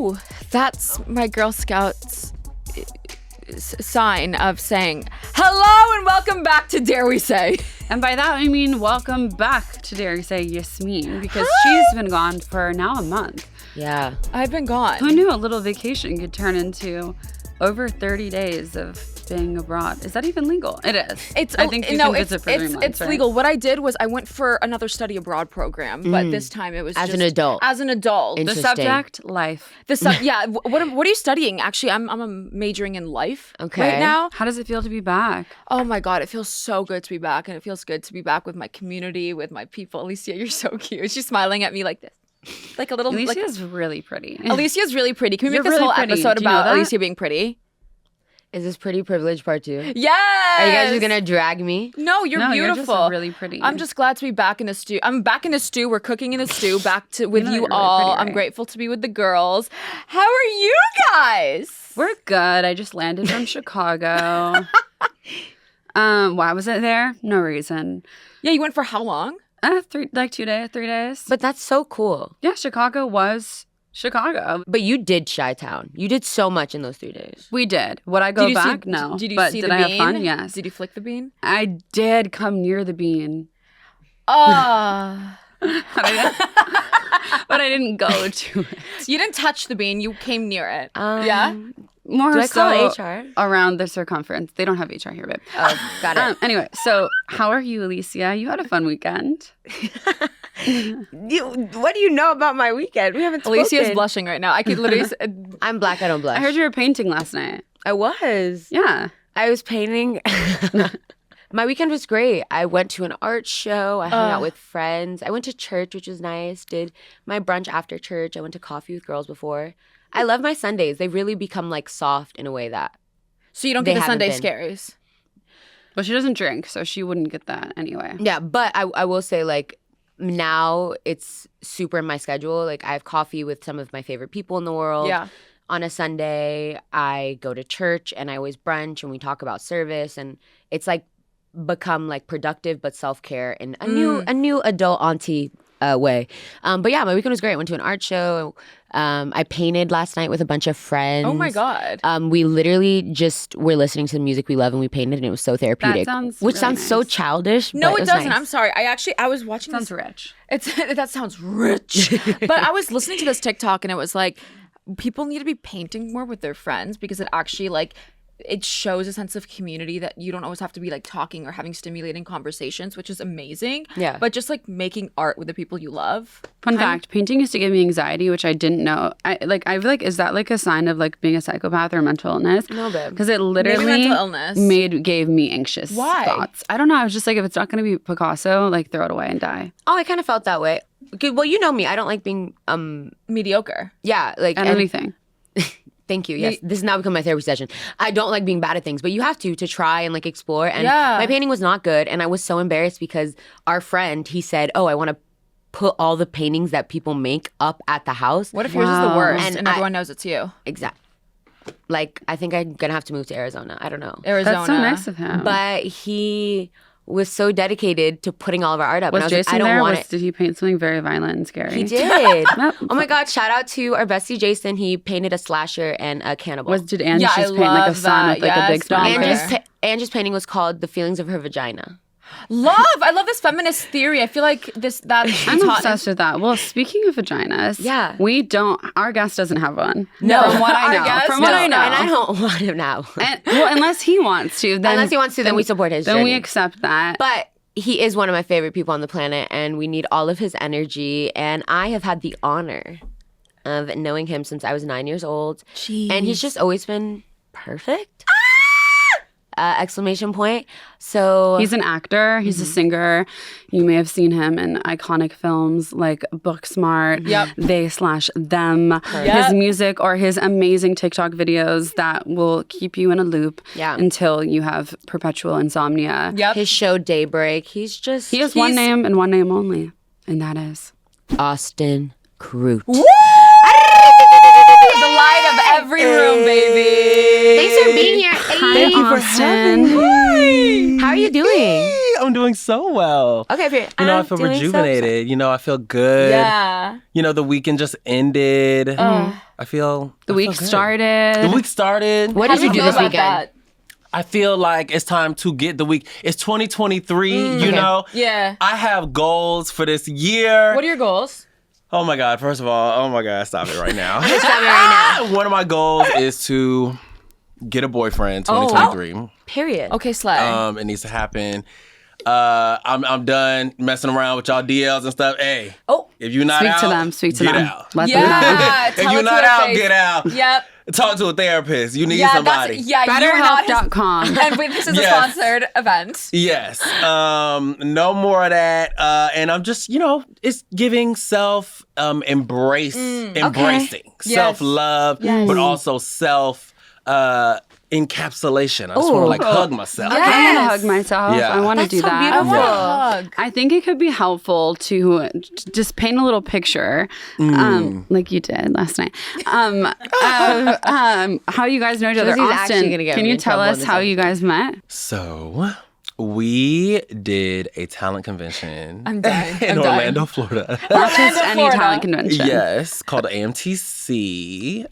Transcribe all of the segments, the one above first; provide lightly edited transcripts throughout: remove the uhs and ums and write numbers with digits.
Ooh, that's my Girl Scouts sign of saying hello and welcome back to Dare We Say. And by that, I mean welcome back to Dare We Say Yasmine, because she's been gone for now a month. Yeah. I've been gone. Who knew a little vacation could turn into over 30 days of being abroad? Is that even legal? It is. I think you can visit for 3 months, it's right? legal. What I did was I went for another study abroad program, but this time it was As just an adult. As an adult. The Interesting. subject, life. Yeah. What are you studying? Actually, I'm majoring in life Okay. right now. How does it feel to be back? Oh my God, it feels so good to be back, and it feels good to be back with my community, with my people. Alycia, you're so cute. She's smiling at me like this. Like a little. Alicia's really pretty. Alicia's really pretty. Can we You're make this really whole pretty. episode Do you know about that? Alycia being pretty? Is this pretty privilege part 2? Yes. Are you guys just gonna drag me? No, you're beautiful. You're just really pretty. I'm just glad to be back in the stew. I'm back in the stew. We're cooking in the stew. Back to with know you you're really all. pretty, I'm right? grateful to be with the girls. How are you guys? We're good. I just landed from Chicago. Why was it there? No reason. Yeah, you went for how long? 3 days. But that's so cool. Yeah, Chicago was Chicago. But you did Chi-Town. You did so much in those 3 days. We did. Would I go Did you back? see, No. Did you but see did the I bean? have fun? Yes. Did you flick the bean? I did come near the bean, Ah. but I didn't go to it. You didn't touch the bean. You came near it. Um, Yeah. More Do I so call HR? around the circumference. They don't have HR here, babe. Oh, got it. Anyway, so how are you, Alycia? You had a fun weekend. What do you know about my weekend? We haven't spoken. Alicia's blushing right now. I could literally. I'm black, I don't blush. I heard you were painting last night. I was. Yeah. I was painting. My weekend was great. I went to an art show. I hung out with friends. I went to church, which was nice. Did my brunch after church. I went to coffee with girls before. I love my Sundays. They really become like soft in a way that. So you don't They get the haven't Sunday been. scaries. Well, she doesn't drink, so she wouldn't get that anyway. Yeah, but I will say like now it's super in my schedule. Like I have coffee with some of my favorite people in the world. Yeah. On a Sunday, I go to church and I always brunch and we talk about service, and it's like become like productive but self-care in a new adult auntie way. But yeah, my weekend was great. I went to an art show. I painted last night with a bunch of friends. Oh my God. We literally just were listening to the music we love and we painted, and it was so therapeutic. sounds which really sounds so nice. childish. No, but it was doesn't. nice. I'm sorry. I was watching Sounds this. rich. That sounds rich. But I was listening to this TikTok and it was like, people need to be painting more with their friends because it actually like it shows a sense of community that you don't always have to be like talking or having stimulating conversations, which is amazing. Yeah. But just like making art with the people you love. Fun fact, painting used to give me anxiety, which I didn't know. I feel like, is that like a sign of like being a psychopath or mental illness? No, babe. Because it literally mental illness. gave me anxious Why? thoughts. I don't know. I was just like, if it's not going to be Picasso, like throw it away and die. Oh, I kind of felt that way. Okay, well, you know me. I don't like being Mediocre. yeah, like And anything. Thank you. Yes, this has now become my therapy session. I don't like being bad at things, but you have to try and like explore. And Yeah. my painting was not good, and I was so embarrassed because our friend, he said, "Oh, I want to put all the paintings that people make up at the house." What if yours is the Wow. worst And and I- everyone knows it's you? Exact. Like, I think I'm gonna have to move to Arizona. I don't know, Arizona. That's so nice of him. but he was so dedicated to putting all of our art up. was and I was Jason like, I don't there? want it. Did he paint something very violent and scary? He did. Yep. Oh my God! Shout out to our bestie Jason. He painted a slasher and a cannibal. Did Ange Yeah, I just paint like a love sun that. with like a big Yes, smile? Dahmer. Angie's, Angie's painting was called "The Feelings of Her Vagina." I love this feminist theory. I feel like that I'm taught- obsessed with that. Well, speaking of vaginas, Yeah. our guest doesn't have one. No. From what I Our know. guest? From what No. I know. And I don't want him now. Well, unless he wants to. Then, Unless he wants to, then we support his Then we journey. accept that. But he is one of my favorite people on the planet, and we need all of his energy. And I have had the honor of knowing him since I was 9 years old. Jeez. And he's just always been perfect. Exclamation point. So He's an actor. He's a singer. You may have seen him in iconic films like Booksmart, Yep. They/Them, Yep. his music, or his amazing TikTok videos that will keep you in a loop Yeah. until you have perpetual insomnia. Yep. his show Daybreak, he's just He has one name and one name only, and that is Austin Crute. The light of every room, baby. Thanks for being here. Hi, Thank you for Austin. How are you doing? I'm doing so well. Okay, period. I feel rejuvenated. I feel good. Yeah. The weekend just ended. I feel The week good. started. The week started. What did you do this weekend? That? I feel like it's time to get the week. It's 2023, you know? Yeah. I have goals for this year. What are your goals? Oh my God, first of all, stop it right now. Stop it right now. One of my goals is to get a boyfriend 2023. Period. Okay, slay. It needs to happen. I'm done messing around with y'all DLs and stuff. Hey, if you're not out, Speak to get them. out. Let them know. Yeah. If you're not out, get out. Yep. Talk to a therapist. You need somebody. BetterHelp.com. And this is a sponsored event. Yes. No more of that. And I'm just, it's giving embracing self-love, but also self encapsulation. I just want to hug myself. Okay, I want to hug myself. Yeah. I want to do so that. beautiful. I want a hug. I think it could be helpful to just paint a little picture, like you did last night. How you guys know each other. Josie's actually Austin, gonna get can me you in tell trouble us on this how you guys met? So we did a talent convention I'm done. in Orlando, Florida. Not just any talent convention. Yes, called AMTC.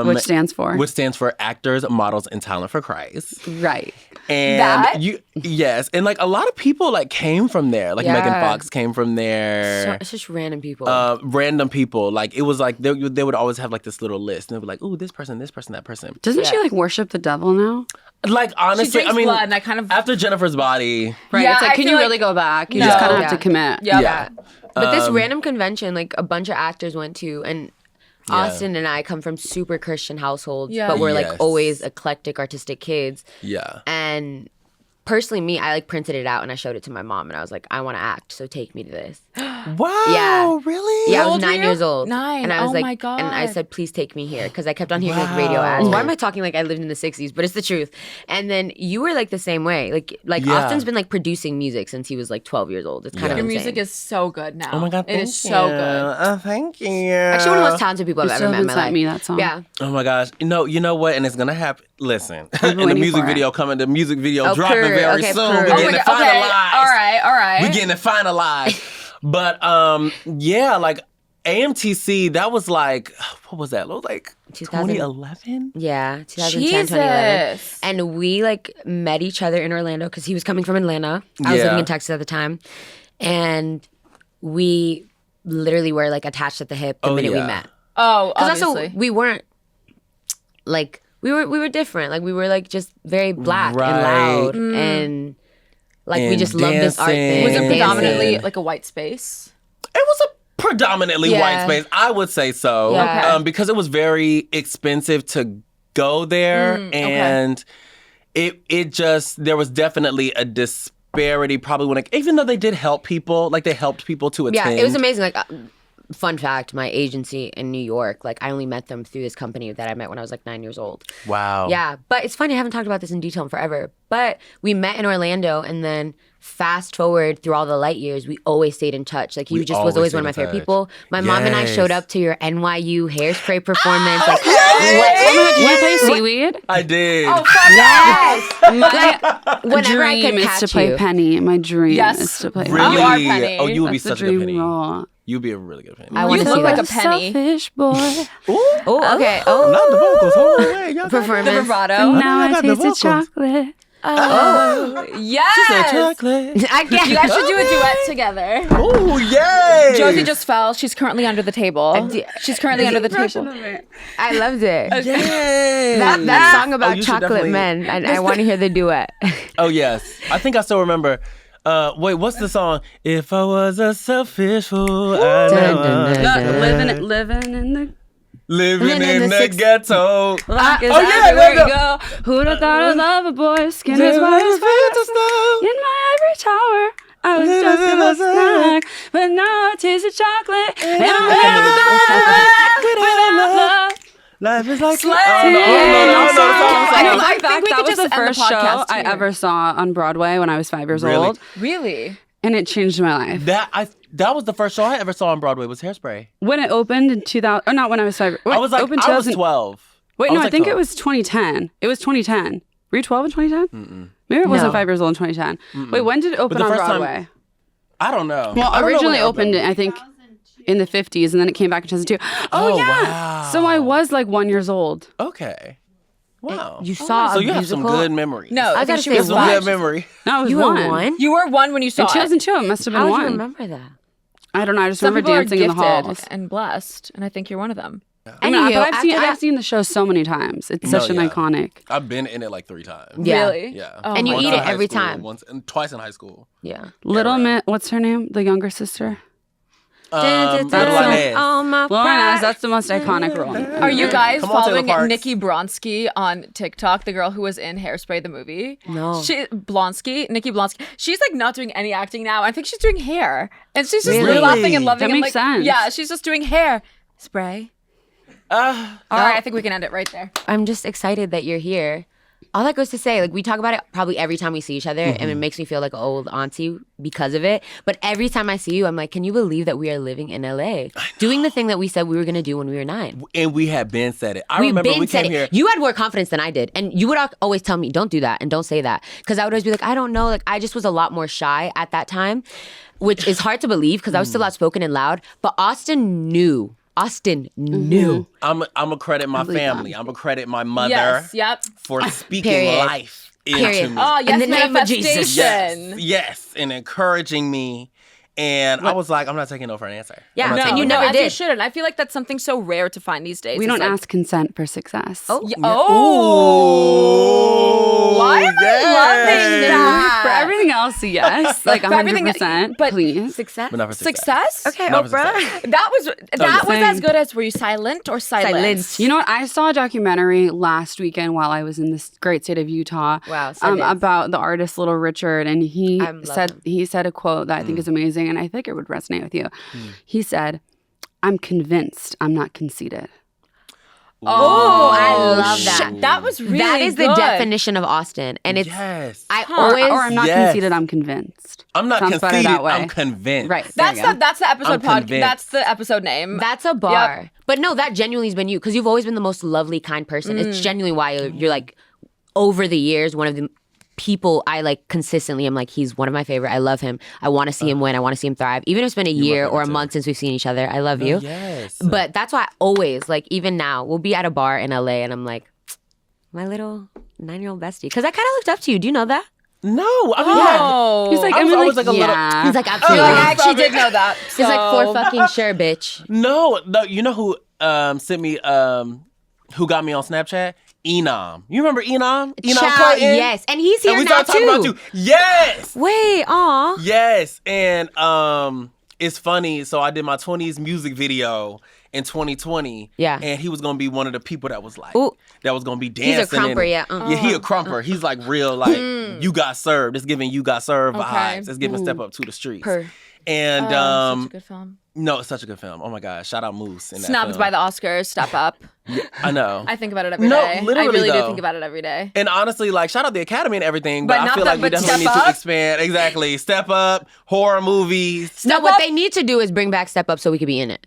Which stands for? Which stands for Actors, Models, and Talent for Christ. Right. And and a lot of people came from there. Like Megan Fox came from there. So, it's just random people. Random people. It was they would always have this little list, and they'd be like, "Ooh, this person, that person." Doesn't she worship the devil now? She Honestly, drinks blood, and I kind of after Jennifer's Body. Right. Yeah, It's I can feel you like- really go back? You No. just kind of have Yeah. to commit. Yeah. But this random convention, a bunch of actors went to, and Austin and I come from super Christian households, but we're Yes. always eclectic, artistic kids. Yeah. And personally, I printed it out and I showed it to my mom, and I was like, I want to act, so take me to this. Wow. Yeah. Really? Yeah, I How was old were 9 you? years old. 9. And I was Oh like, my God. and I said, please take me here, because I kept on hearing radio ads. Why am I talking like I lived in the 60s? But it's the truth. And then you were the same way. Austin's been producing music since he was 12 years old. It's kind of your insane. music is so good now. Oh my God. it is thank so you. good. Thank you. Actually, one of the most talented people I've You ever still met in haven't my sent life. me that song. Yeah. Oh my gosh. You know what? And it's gonna happen. Listen. And the waiting music for it. video coming. The music video dropping Purr. very Okay, soon. purr. We're Oh getting my it God. Okay. finalized. All right. We're getting it finalized. But AMTC, that was what was that? It was 2011? Yeah, 2010, Jesus. 2011. And we met each other in Orlando because he was coming from Atlanta. I was Yeah. living in Texas at the time. And we literally were attached at the hip the minute we met. Oh, Because obviously. also we weren't we were different. We were just very black Right. and loud and we And just loved this art thing. was it and predominantly dancing. a white space? It was a predominantly Yeah. white space. I would say so. Yeah. Okay. Because it was very expensive to go there. And it just, there was definitely a disparity probably even though they did help people, they helped people to attend. Yeah, it was amazing. Fun fact, my agency in New York, I only met them through this company that I met when I was 9 years old. Wow. Yeah, but it's funny, I haven't talked about this in detail in forever. But we met in Orlando, and then fast forward through all the light years, we always stayed in touch. He We just was always always one of my stayed in favorite touch. people. My mom and I Yes. showed up to your NYU hairspray performance. Oh my God, did you play Seaweed? I did. Oh, fuck Yes! My Whenever I could dream is catch to play you. Penny. My dream Yes. is to play Really? You are Penny. Oh, you would be That's the such a good dream Penny. role. You'd be a really good Penny. I want You to see look like that. a penny. Selfish boy. Oh, okay. Oh, Not the vocals. Hold on, wait. Y'all got performance. The vibrato. Now I I got the tasted vocals. chocolate. Yes. chocolate. I can't. You guys should do a duet together. Oh, yay. Josie just fell. She's currently under the table. She's currently under the table. I loved it. Yay. That song about you should chocolate definitely- men. I want to hear the duet. Oh, yes. I think I still remember. Wait, what's the song? If I was a selfish fool, I know Living in the living in the six- ghetto. rock is Oh, yeah, everywhere there you go. Who'd have thought of love a boy's skin There as white as was a snow? In my ivory tower, I was just a snack, but now I taste the chocolate, and I'm without love. Life is like Slay. I don't know the song. I know, In I think fact, we that could was just the end the first show podcast I here. ever saw on Broadway when I was 5 years Really? old, Really? and it changed my life. That was the first show I ever saw on Broadway was Hairspray. When it opened in 2000, or not when I was 5. I was opened I was 2000 12. Wait, I no, was I think 12. it was 2010. It was 2010. Were you 12 in 2010? Maybe it wasn't No. 5 years old in 2010. Wait, when did it open the on first time- Broadway? I don't know. Well, I don't know originally when it opened, I think, in the 50s, and then it came back in 2002. Oh, yeah. Wow. So I was like 1 year old. Okay. Wow. You saw so a you have musical? some good memories. No, I I gotta think she say was some one. good memory. No, I was You were 1. one? You were 1 when you saw In it. 2002, it must have been How do 1. you remember that? I don't know. I just Some remember people are dancing in the gifted halls. and blessed, and I think you're one of them. I mean, Anywho, but after that- I've seen the show so many times. It's No, such an yeah. iconic. I've been in it like 3 times. Yeah. Really? Yeah. Oh And you my eat Once it in high every school, time. Once and twice in high school. Yeah. Little Miss, what's her name? The younger sister? Little Inez. Oh, my Little pride. Inez, that's the most iconic role. Are you guys Come on, Taylor following Parks. Nikki Blonsky on TikTok, the girl who was in Hairspray the movie? No. Nikki Blonsky. She's like not doing any acting now. I think she's doing hair. And she's just Really? laughing and loving That and makes like sense. yeah, she's just doing hair. Spray. All right, I think we can end it right there. I'm just excited that you're here. All that goes to say, like, we talk about it probably every time we see each other, and it makes me feel like an old auntie because of it. But every time I see you, I'm like, can you believe that we are living in LA? Doing the thing that we said we were going to do when we were 9. And we had been said it. I We remember been we said came it. here. You had more confidence than I did. And you would always tell me, don't do that and don't say that. Because I would always be like, I don't know. Like, I just was a lot more shy at that time, which is hard to believe because I was still outspoken and loud. But Austin knew. I'm gonna credit my family. I'm gonna credit my mother Yes, yep. for speaking Period. life into Period. me. Oh, yes, In the name of Jesus. manifestation. Yes, and encouraging me. And I was like, I'm not taking no for an answer. Yeah, I'm not and taking you no. never as you did. shouldn't. I feel like that's something so rare to find these days. We It's don't like, ask consent for success. Oh. Oh, why am I loving that? For everything else, yes. Like For everything 100%. but please. Success? But not for Success? Okay, Not for Oprah. success. That was same. as good as were you silent or silent? Silent. You know what? I saw a documentary last weekend while I was in this great state of Utah. Wow, silence. about the artist Little Richard, and he I love said him. he said a quote that I think is amazing, and I think it would resonate with you. He said, "I'm convinced I'm not conceited." Oh, I love that. Shit, that was really that is the good. definition of Austin. And it's, Yes. I Or always, I'm not Yes. conceited, I'm convinced. I'm not Sounds better conceited. that way. I'm convinced. Right. there you go. That's the episode I'm podcast. convinced. That's the episode name. that's a bar. But no, that genuinely has been you because you've always been the most lovely, kind person. It's genuinely why you're like, over the years, one of the people I like consistently am like, he's one of my favorite. I love him. I want to see him win. I want to see him thrive. Even if it's been a year or a favorite, month since we've seen each other, I love you. Yes. But that's why I always, like, even now, we'll be at a bar in LA and I'm like, my little 9-year-old bestie. Because I kind of looked up to you. Do you know that? No. I mean, oh. He's like, I I was mean, always like, like a little- yeah. He's like, Oh, absolutely. I actually did know that. He's like, for fucking sure, bitch. No. You know who sent me, who got me on Snapchat? Enam. You remember Enam? Enam Child, Clayton? yes. And he's here And we now, started talking about you. Yes. Wait, aw. Yes. And it's funny. So I did my 20s music video in 2020. Yeah. And he was going to be one of the people that was like, Ooh. that was going to be He's a dancing. in crumper, it. yeah. Yeah, he a crumper. He's like real, like, you got served. It's giving you got served Okay. vibes. It's giving Step Up to the Streets. Per. And Such a good film. no, it's such a good film. Oh my God. Shout out Moose. In that Snubbed film. by the Oscars. Step Up. I know. I think about it every No, day. literally, I really do though. think about it every day. And honestly, like, shout out the Academy and everything, But but I not feel the- like we but definitely Step need to Up? expand. Exactly. Step Up, horror movies. No, what Up. they need to do is bring back Step Up so we could be in it.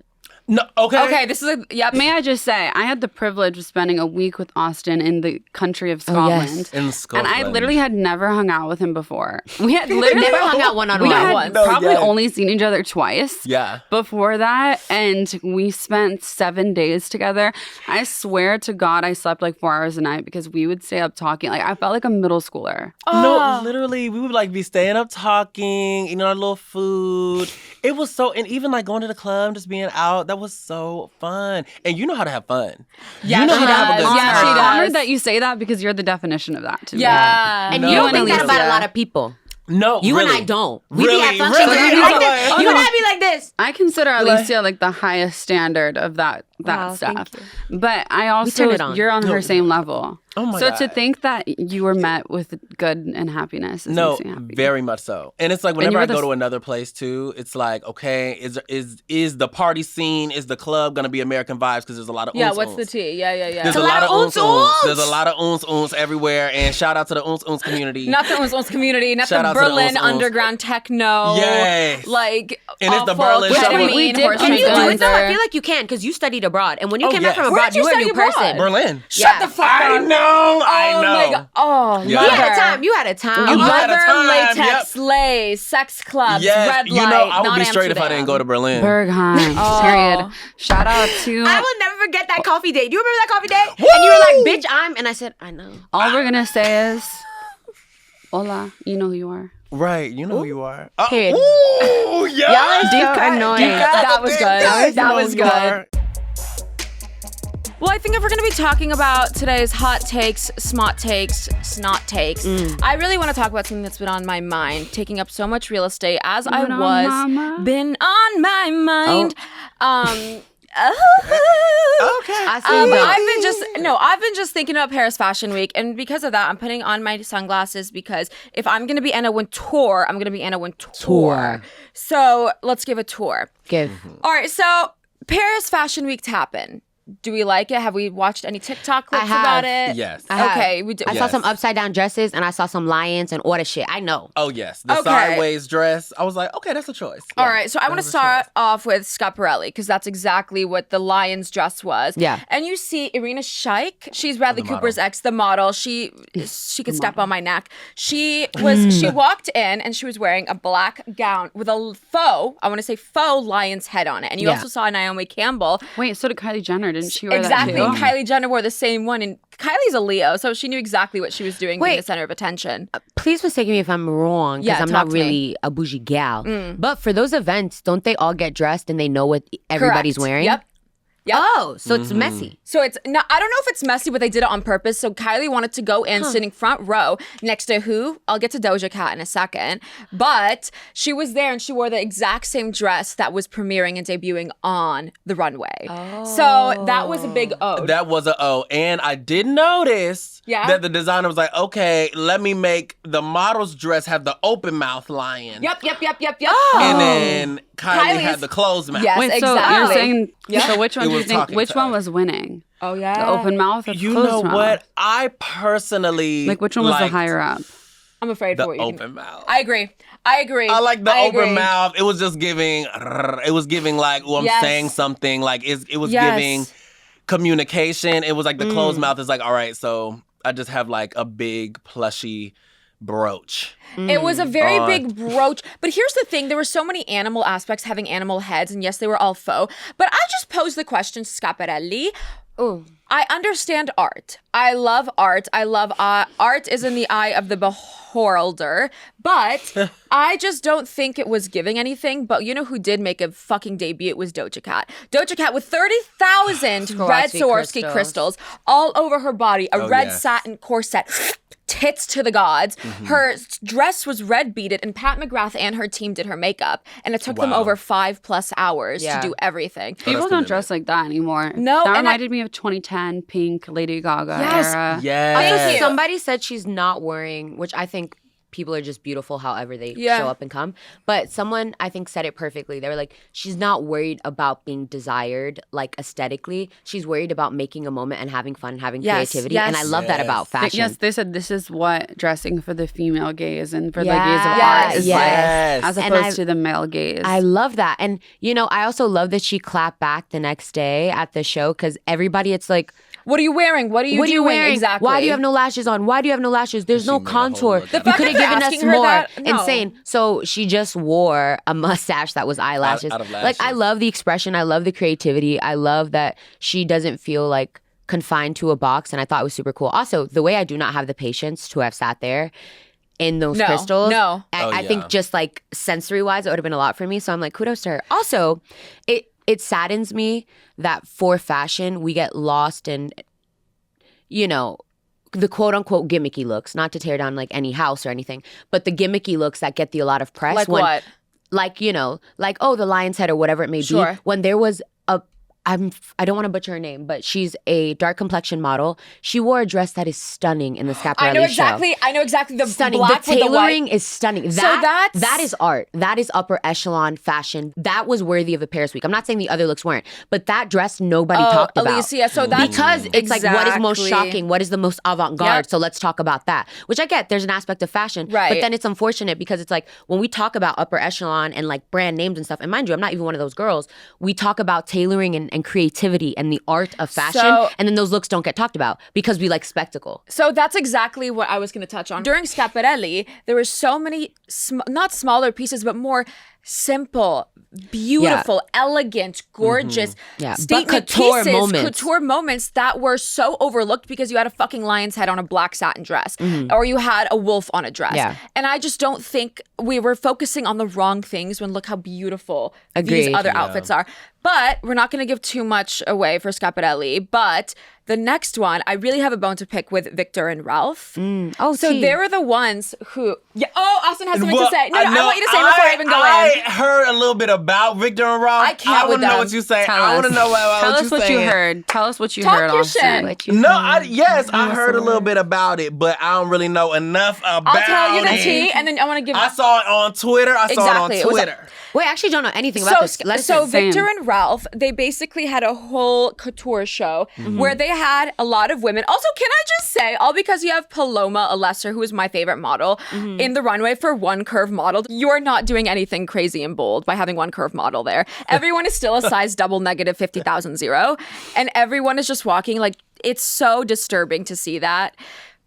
No, okay. Okay, this is yep. May I just say, I had the privilege of spending a week with Austin in the country of Oh, yes. Scotland. In And Scotland. I literally had never hung out with him before. We had literally Never hung out one-on-one. We had Once. No, probably yes. only seen each other twice. Yeah. Before that, and we spent 7 days together. I swear to God, I slept like 4 hours a night because we would stay up talking. Like I felt like a middle schooler. No, literally, we would like be staying up talking, eating our little food. It was so, and even like going to the club, just being out, that was so fun. And you know how to have fun. Yeah, you know she how to have a does. good Yeah, time. she I'm does. honored that you say that because you're the definition of that to me. Yeah. And No. you don't You think and that about a Alycia. lot of people. No, You really. and I don't. We Really? be at functions Really? and I'm like like, this. I You and know. I be like this. I consider like- Alycia like the highest standard of that Wow, stuff. thank But I also turn it on. you're on her same level. Oh my so God. to think that you were met with good and happiness is No, makes me happy. very much so. And it's like you whenever were I the go s- to another place too, it's like, okay, is the party scene, is the club gonna be American vibes? Because there's a lot of Yeah, oons, what's the oons. tea? Yeah. There's a a lot lot of of oons, oons, oons. oons. There's a lot of oons, oons everywhere. And shout out to the oons, oons community. Not the Oons community, not Shout the out to the Berlin Oons Oons. underground techno. Yes. Like And it's the awful Berlin ketamine, shuffle. We did- horse Can you do it though? I tranquilizer. feel like you can because you studied abroad. And when you came back from Where abroad, did you you were a study new abroad? person. Berlin. Shut the fuck I up. know. I Oh know. my god. Oh, Yeah. You leather. had a time. You had a time. You had a Leather, time, latex, lace, sex clubs, Yes, red you light. know, I would not be straight if I didn't go to Berlin. Bergheim. Oh. Period. Shout out to. I will never forget that coffee date. Do you remember that coffee date? And you were like, bitch, and I said, I know. All we're gonna say is, hola. You know who you are. Right, you know who you are. Period. Ooh, yeah. Y'all are so annoying. That was good. That was You know who you good. are. Well, I think if we're going to be talking about today's hot takes, smart takes, snot takes, I really want to talk about something that's been on my mind, taking up so much real estate as I Been on was. mama. Been on my mind. Okay. I see that. I've been just thinking about Paris Fashion Week, and because of that, I'm putting on my sunglasses because if I'm gonna be Anna Wintour, I'm gonna be Anna Wintour. Tour. So let's give a tour. Give. All right, so Paris Fashion Week happened. Do we like it? Have we watched any TikTok clips have. about it? Yes. I have. Okay, we do. I saw Yes. some upside down dresses and I saw some lions and all the shit. I know. Oh, yes. The Okay. sideways dress. I was like, okay, that's a choice. All Yeah. right, so I want to was a start choice. off with Schiaparelli because that's exactly what the lion's dress was. Yeah. And you see Irina Shayk, she's Bradley The model. Cooper's ex, the model. She could step on my neck. She walked in and she was wearing a black gown with a faux lion's head on it. And you Yeah. also saw Naomi Campbell. Wait, so did Kylie Jenner? Didn't she wear Exactly. that too? Kylie Jenner wore the same one, and Kylie's a Leo, so she knew exactly what she was doing, being Wait. the center of attention. Please mistake me if I'm wrong, because Yeah, I'm talk not to me. really a bougie gal. But for those events, don't they all get dressed and they know what everybody's Correct. wearing? Yep. Yep. Oh, so it's messy. So it's not, I don't know if it's messy, but they did it on purpose. So Kylie wanted to go in sitting front row next to who? I'll get to Doja Cat in a second. But she was there and she wore the exact same dress that was premiering and debuting on the runway. So that was a big ode. That was a O. And I did notice Yeah? that the designer was like, okay, let me make the model's dress have the open mouth lion. Yep. And then Kylie Kylie's- had the closed mouth. Yes. Wait, so exactly. you're saying, so which one It do you was think, talking which to one us. was winning? Oh, yeah. The open mouth or the You closed know mouth? what? I personally Like, which one was the liked higher up? I'm afraid the for what you open can. mouth. I agree. I like the open agree. mouth. It was just giving. It was giving like, oh, I'm Yes. saying something. Like it was Yes. giving communication. It was like the closed mouth is like, all right, so I just have like a big plushy brooch. It was a very Mm. big brooch. But here's the thing. There were so many animal aspects having animal heads. And yes, they were all faux. But I just posed the question, Schiaparelli. Ooh. I understand art. I love art. I love art is in the eye of the beholder. But I just don't think it was giving anything. But you know who did make a fucking debut? It was Doja Cat. Doja Cat with 30,000 red Swarovski crystals all over her body. A red yes. satin corset. Tits to the gods. Her dress was red beaded, and Pat McGrath and her team did her makeup. And it took them Wow. over 5+ hours Yeah. to do everything. People that's don't commitment. dress like that anymore. No, that and reminded me of 2010 Pink Lady Gaga Yes. era. Yes. Thank you. Somebody said she's not wearing, which I think people are just beautiful however they Yeah. show up and come. But someone, I think, said it perfectly. They were like, she's not worried about being desired, like aesthetically. She's worried about making a moment and having fun and having Yes, creativity. yes. And I love that Yes. about fashion. Yes, they said this is what dressing for the female gaze and for the gaze of Yes, art is yes. like, as And opposed to the male gaze. I love that. And, you know, I also love that she clapped back the next day at the show because everybody, it's like, What are you wearing? What are you doing? wearing? Exactly. Why do you have no lashes on? Why do you have no lashes? There's She no made a whole contour. look You out of could it. have given us Asking her more. that? No. Insane. So she just wore a mustache that was eyelashes. Out of Like, I lashes. love the expression. I love the creativity. I love that she doesn't feel like confined to a box. And I thought it was super cool. Also, the way I do not have the patience to have sat there in those No, crystals. no. Oh, I think yeah. just like sensory wise, it would have been a lot for me. So I'm like, kudos to her. Also, it saddens me that for fashion, we get lost in, you know, the quote unquote gimmicky looks, not to tear down like any house or anything, but the gimmicky looks that get a lot of press. Like when, what? Like, you know, like, oh, the lion's head or whatever it may Sure. be. When there was I don't want to butcher her name, but she's a dark complexion model. She wore a dress that is stunning in the Schiaparelli I know show. exactly the Stunning. black The with the white. tailoring is stunning. So that's- That is art. That is upper echelon fashion. That was worthy of a Paris week. I'm not saying the other looks weren't, but that dress nobody talked about. Alycia. So that's Because it's like, what is most Exactly. shocking? What is the most avant-garde? Yep. So let's talk about that. Which I get, there's an aspect of fashion. Right. But then it's unfortunate because it's like, when we talk about upper echelon and like brand names and stuff, and mind you, I'm not even one of those girls, we talk about tailoring and and creativity and the art of fashion, So- and then those looks don't get talked about because we like spectacle. So that's exactly what I was going to touch on. During Schiaparelli, there were so many, not smaller pieces, but more simple, beautiful, elegant, gorgeous Yeah. statement But couture pieces, moments. couture moments that were so overlooked because you had a fucking lion's head on a black satin dress or you had a wolf on a dress. Yeah. And I just don't think we were focusing on the wrong things when look how beautiful these Agreed. other outfits are. But we're not going to give too much away for Schiaparelli. But the next one, I really have a bone to pick with Victor and Ralph. Oh, So tea. they were the ones who. Yeah. Oh, Austin has something Well, to say. No, I know- want you to say before I even go I in. heard a little bit about Victor and Ralph. I can't I with want to know them. what you say. Tell I want us. to know Tell what us what you saying. heard. Tell us what you Talk heard, your Austin. shit. No, I heard a little bit about it, but I don't really know enough about I'll tell you the it. tea, and then I want to give. I saw it on Twitter. I saw Exactly. it It on was Twitter. Wait, I actually don't know anything about this. Let's So Same. Victor and Ralph, they basically had a whole couture show where they had a lot of women. Also, can I just say, all because you have Paloma Alycia, who is my favorite model, in the runway for one curve model, you're not doing anything crazy and bold by having one curve model there. Everyone is still a size double negative 50,000 zero, and everyone is just walking like it's so disturbing to see that.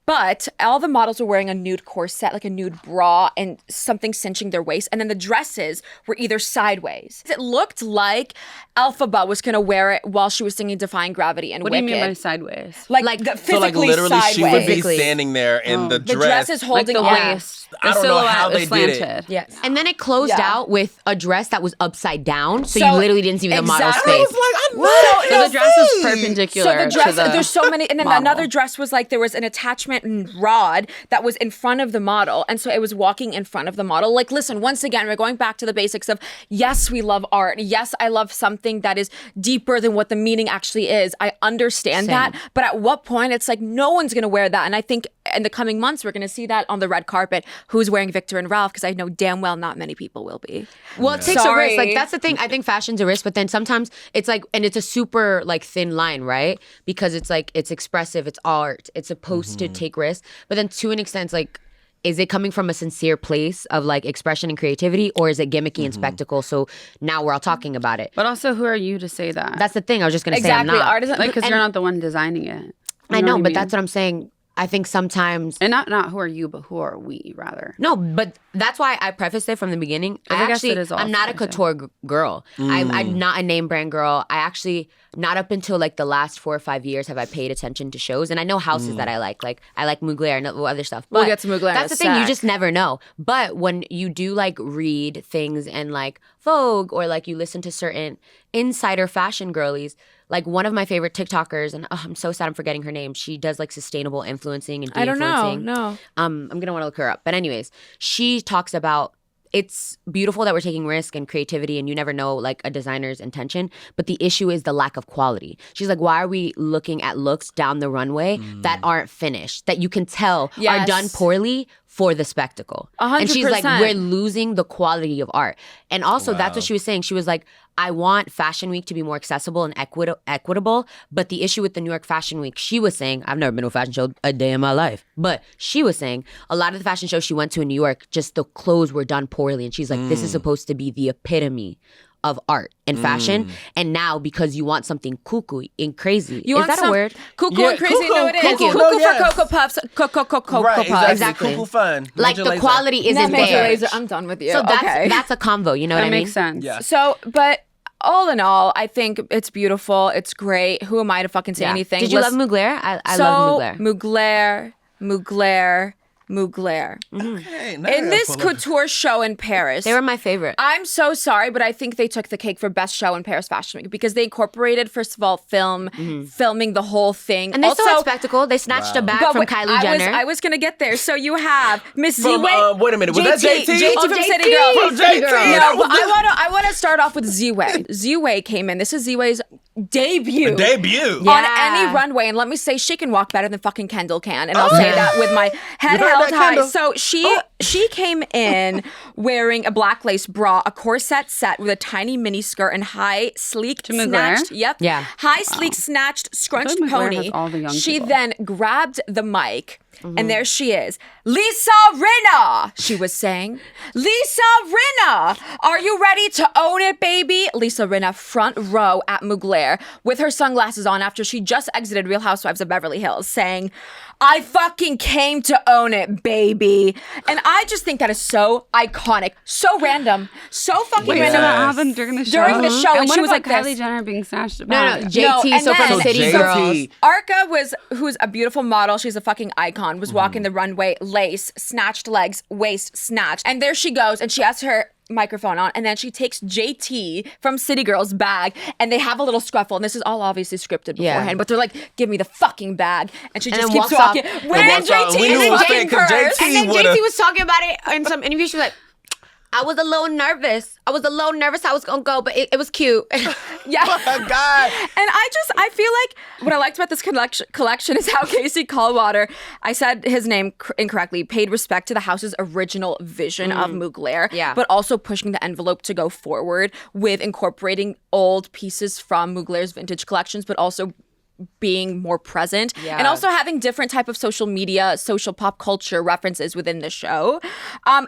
But all the models were wearing a nude corset, like a nude bra, and something cinching their waist. And then the dresses were either sideways. It looked like Elphaba was going to wear it while she was singing Defying Gravity and What do you Wicked. mean by sideways? Like So physically like literally sideways. she would be Physically. standing there in the The dress. dress is Like holding the on. waist. I The don't know silhouette how is they did it. slanted. Yes. And then it closed Yeah. out with a dress that was upside down, so So- you literally didn't see the model's Exactly. I face. was like, I So the dress is So perpendicular the dress, to the there's so many, and then model. another dress was like there was an attachment rod that was in front of the model, and so it was walking in front of the model. Like, listen, once again, we're going back to the basics of yes, we love art. Yes, I love something that is deeper than what the meaning actually is. I understand Same. that, but at what point it's like no one's gonna wear that, and I think in the coming months we're gonna see that on the red carpet. Who's wearing Victor and Ralph? Because I know damn well not many people will be. Well, it takes a Sorry. risk. Like that's the thing. I think fashion's a risk, but then sometimes it's like, and it's a super like thin line, right? Because it's like it's expressive, it's art, it's supposed to take risks, but then to an extent, it's like, is it coming from a sincere place of like expression and creativity, or is it gimmicky and spectacle? So now we're all talking about it. But also, who are you to say that? That's the thing. I was just gonna say Exactly. I'm not. Art isn't like because and- you're not the one designing it. I You know, what but mean? that's what I'm saying. I think sometimes. And not who are you, but who are we rather. No, but that's why I prefaced it from the beginning. I guess it is I'm not a also, couture girl. I'm not a name brand girl. I actually, not up until like the last 4 or 5 years have I paid attention to shows. And I know houses that I like. Like I like Mugler and other stuff. But We'll get to Mugler in that's a the thing. You sec. just never know. But when you do like read things in like Vogue or like you listen to certain insider fashion girlies, like one of my favorite TikTokers, and I'm so sad I'm forgetting her name. She does like sustainable influencing and I don't know. de-influencing. No. I'm gonna want to look her up. But anyways, she talks about it's beautiful that we're taking risk and creativity and you never know like a designer's intention, but the issue is the lack of quality. She's like, why are we looking at looks down the runway that aren't finished, that you can tell are Yes. done poorly for the spectacle? 100%. And she's like, we're losing the quality of art. And also that's what she was saying. She was like, I want Fashion Week to be more accessible and equitable. But the issue with the New York Fashion Week, she was saying, I've never been to a fashion show a day in my life. But she was saying a lot of the fashion shows she went to in New York, just the clothes were done poorly. And she's like, this is supposed to be the epitome of art and fashion. And now because you want something cuckoo and crazy. You is want that some a word? Cuckoo Yeah, and crazy. cuckoo, No, it is. Thank you. Cuckoo No, for yes. Cocoa Puffs. Cocoa Right, Puffs. Exactly. Cuckoo fun. Like Major the laser. quality isn't Major there. Lazer, I'm done with you. So okay. that's a convo, you know what That I mean? makes sense. Yeah. So, but all in all, I think it's beautiful. It's great. Who am I to fucking say Yeah. anything? Did you love Listen- Mugler? I love Mugler. Mugler. Hey, now In I this gotta pull up- couture show in Paris. They were my favorite. I'm so sorry, but I think they took the cake for best show in Paris Fashion Week because they incorporated, first of all, filming the whole thing. And they also, still had spectacle. They snatched a bag but from wait, Kylie Jenner. I was gonna get there. So you have Miss From, Ziwe. wait a minute, was that JT? JT Oh, from JT. City Girls. From JT. That No, was but I wanna start off with Ziwe. Ziwe came in. This is Ziwe's debut. Debut. Yeah. On any runway, and let me say, she can walk better than fucking Kendall can, and I'll say that with my head You heard held that, high. Kendall? So she came in wearing a black lace bra, a corset set with a tiny mini skirt, and high sleek To Mugler? snatched. Yep. Yeah. High sleek snatched scrunched Mugler pony. has all the young She people. then grabbed the mic. And there she is. Lisa Rinna, she was saying. Lisa Rinna, are you ready to own it, baby? Lisa Rinna, front row at Mugler with her sunglasses on after she just exited Real Housewives of Beverly Hills, saying, I fucking came to own it, baby. And I just think that is so iconic, so random, so fucking Wait, random. so that happened during the show? During the show, and what she was about like Kylie this. Jenner being snatched No, about? JT, and so from then- City JT. Girls. Arca who's a beautiful model. She's a fucking icon. Was walking the runway, lace, snatched legs, waist snatched. And there she goes, and she has her microphone on, and then she takes JT from City Girls' bag, and they have a little scruffle. And this is all obviously scripted beforehand, but they're like, give me the fucking bag. And she And just then keeps walks off. walking. And Where then did JT? We knew it was fake, 'cause JT And then would've- JT was talking about it in some interview. She was like, I was a little nervous. I was a little nervous how I was going to go, but it was cute. Yeah. Oh my God. And I feel like what I liked about this collection is how Casey Callwater, I said his name incorrectly, paid respect to the house's original vision of Mugler, Yeah. but also pushing the envelope to go forward with incorporating old pieces from Mugler's vintage collections, but also being more present and also having different type of social media, social pop culture references within the show.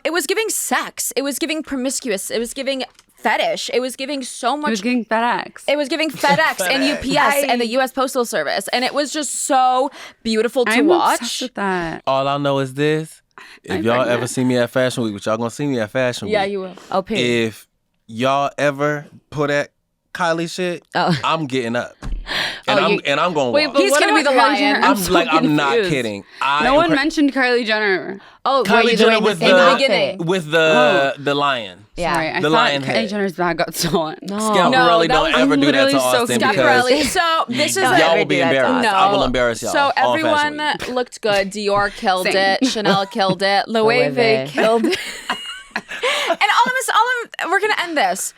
It was giving sex. It was giving promiscuous. It was giving fetish. It was giving so much. It was getting FedEx. It was giving FedEx and UPS and the U.S. Postal Service. And it was just so beautiful to I'm watch. obsessed with that. All I know is this. If I'm y'all pregnant. ever see me at Fashion Week, which y'all gonna see me at Fashion Week. Yeah, you will. Oh, period. If y'all ever put that Kylie shit, I'm getting up. And I'm going to Wait, walk. but He's what gonna be about the Kylie lion. Jenner? I'm so like, I'm not confused. kidding. No one mentioned Kylie Jenner. Oh, Kylie were you Jenner doing with the same the- outfit? with the lion. Yeah. Sorry, I The thought lion Kylie head. Jenner's bag got stolen. Schiaparelli that don't was- ever I'm do that to literally so Austin confused. because Schiaparelli. So this is Don't y'all ever will be do that to embarrassed. us. I will embarrass y'all. So on Fashion everyone Week. looked good. Dior killed Same. it. Chanel killed it. Louis Louis V V. killed it. And we're gonna end this.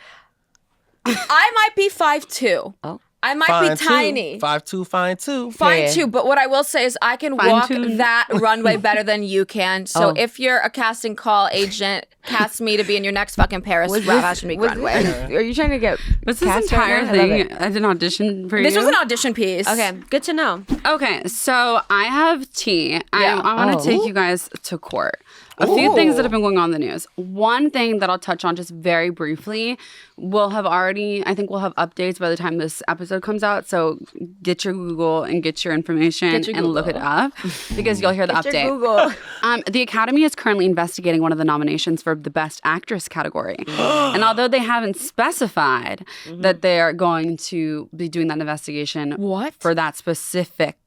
I might be 5'2". Oh. I might Fine be too. tiny. 5'2", fine too. Fine Yeah. too, but what I will say is I can walk Fine-tuned. that runway better than you can. So Oh. if you're a casting call agent, cast me to be in your next fucking Paris Fashion Week runway. Are you trying to get Was this cast right entire now? I love thing it. as an audition for you? This was an audition piece. Okay, good to know. Okay, so I have tea. Yeah. I want to Oh. take you guys to court. A few things that have been going on in the news. One thing that I'll touch on just very briefly, I think we'll have updates by the time this episode comes out. So get your Google and get your information Get your and look it Google. up because you'll hear the Get your update. Google. The Academy is currently investigating one of the nominations for the Best Actress category. And although they haven't specified that they are going to be doing that investigation What? for that specific